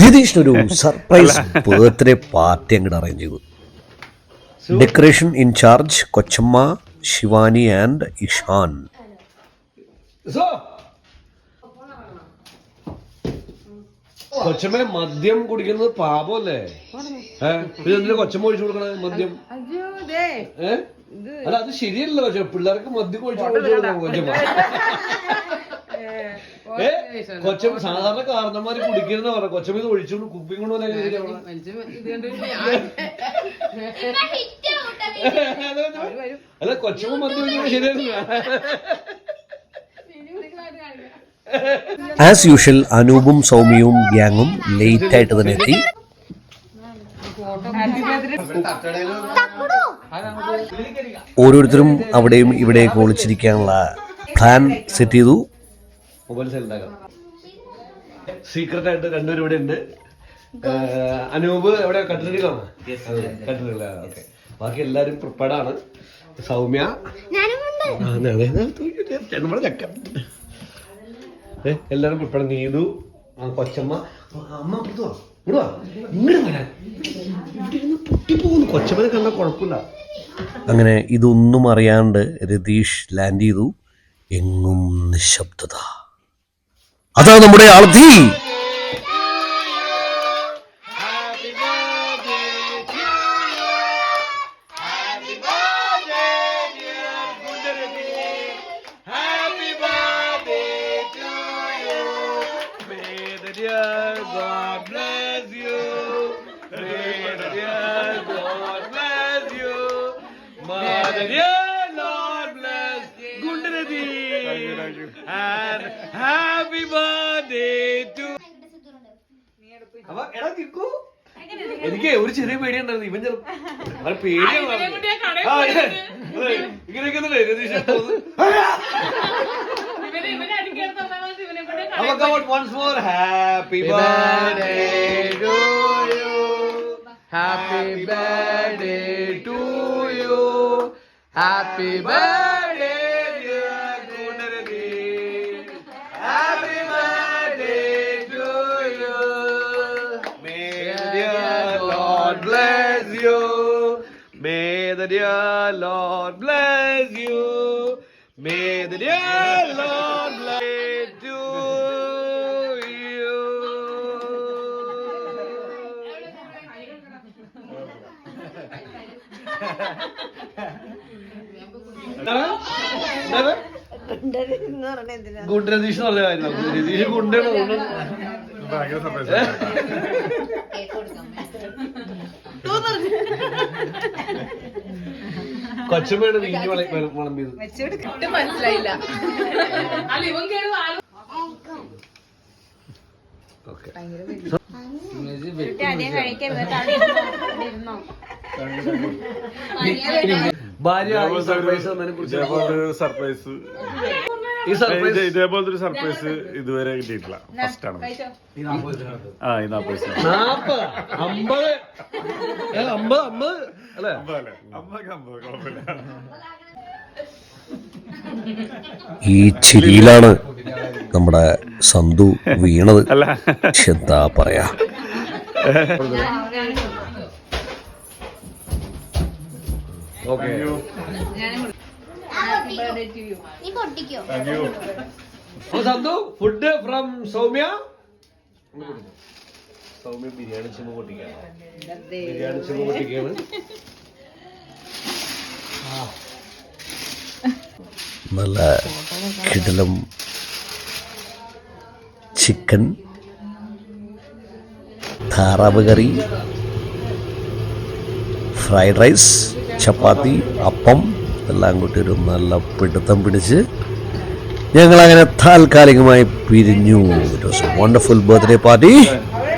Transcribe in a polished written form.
രതീഷിനൊരു surprise birthday party അങ്ങോട്ട് arrange ചെയ്തു. Decoration in charge കൊച്ചമ്മ, ശിവാനി ആൻഡ് ഇഷാൻ. കൊച്ചമ്മ മദ്യം കുടിക്കുന്നത് പാപമല്ലേ? കൊച്ചമ്മ ഒഴിച്ചു കൊടുക്കണ മദ്യം? അല്ല, അത് ശരിയല്ലോ. പിള്ളേർക്ക് മദ്യം ഒഴിച്ചു കൊടുക്കണം കൊച്ചമ്മ. കൊച്ചമ്മ സാധാരണ കാരണന്മാര് കുടിക്കുന്ന പറ, കൊച്ചമ്മ ഇത് ഒഴിച്ചു കുപ്പിയും കൊണ്ട് പോലെ ശരിയാവണം. അല്ല, കൊച്ചമ്മ മദ്യം ഒഴിക്കുമ്പോൾ ശരിയാവില്ല. ആസ് യൂഷ്വൽ അനൂപും സൗമ്യവും ഗ്യാങ്ങും ലേറ്റ് ആയിട്ട് തന്നെ എത്തി. ഓരോരുത്തരും അവിടെയും ഇവിടെയൊക്കെ ഒളിച്ചിരിക്കാനുള്ള പ്ലാൻ സെറ്റ് ചെയ്തു. മൊബൈൽ സെൽ ഉണ്ടാക്കാം. സീക്രട്ട് ആയിട്ട് രണ്ടുപേരും ഇവിടെ ഉണ്ട്. അനൂപ് എവിടെ? കട്ടിലാണ്. കട്ടില. ഓക്കെ. ബാക്കി എല്ലാരും പ്രിപ്പയർഡ് ആണ്. സൗമ്യ നമ്മുടെ ചക്ക എല്ലാരും പ്രിപ്പയർഡ്. നീതു, കൊച്ചമ്മ, അമ്മ ഇവിടുവാ ഇങ്ങോട്ട് വരാൻ. പൊട്ടിപ്പോകുന്നു. കൊച്ചമ്മനെ കണ്ടാൽ കുഴപ്പമില്ല. അങ്ങനെ ഇതൊന്നും അറിയാണ്ട് രതീഷ് ലാൻഡ് ചെയ്തു. എങ്ങും നിശബ്ദത. അതാ നമ്മുടെ ആളത്തി. എനിക്ക് ഒരു ചെറിയ പേടിയുണ്ടായിരുന്നു. ഇവൻ പേടിയാണ്. ഇങ്ങനെയൊക്കെ once more. Happy birthday to you. Happy birthday to you. Happy birthday dear Gundarati. Happy birthday to you. May the dear Lord bless you. May the dear Lord bless you. May the dear Lord bless you. Good Ratheesh എന്ന് പറഞ്ഞ രതീഷ് ഗുണ്ടാണ്. കൊച്ചമ്മയാണ് വീഞ്ഞ് വിളമ്പിയത്. മനസ്സിലായില്ല. ഇതേപോലത്തെ ഒരു surprise ഇതുവരെ കിട്ടിയിട്ടില്ല. First ആണ്. ഈ ചിരിയിലാണ് നമ്മുടെ സന്തു വീണത്. എന്താ പറയാ. സന്തു, ഫുഡ് ഫ്രം സൗമ്യ. സൗമ്യ ബിരിയാണി ചെമ്പ് പൊട്ടിക്കാണ്. ബിരിയാണി ചെമ്പ് പൊട്ടിക്കാണ്. നല്ല കിടിലം ചിക്കൻ, താറാവ് കറി, ഫ്രൈഡ് റൈസ്, ചപ്പാത്തി, അപ്പം എല്ലാം കൂട്ടി ഒരു നല്ല പിടുത്തം പിടിച്ച് ഞങ്ങളങ്ങനെ താൽക്കാലികമായി പിരിഞ്ഞു. It was A wonderful birthday party.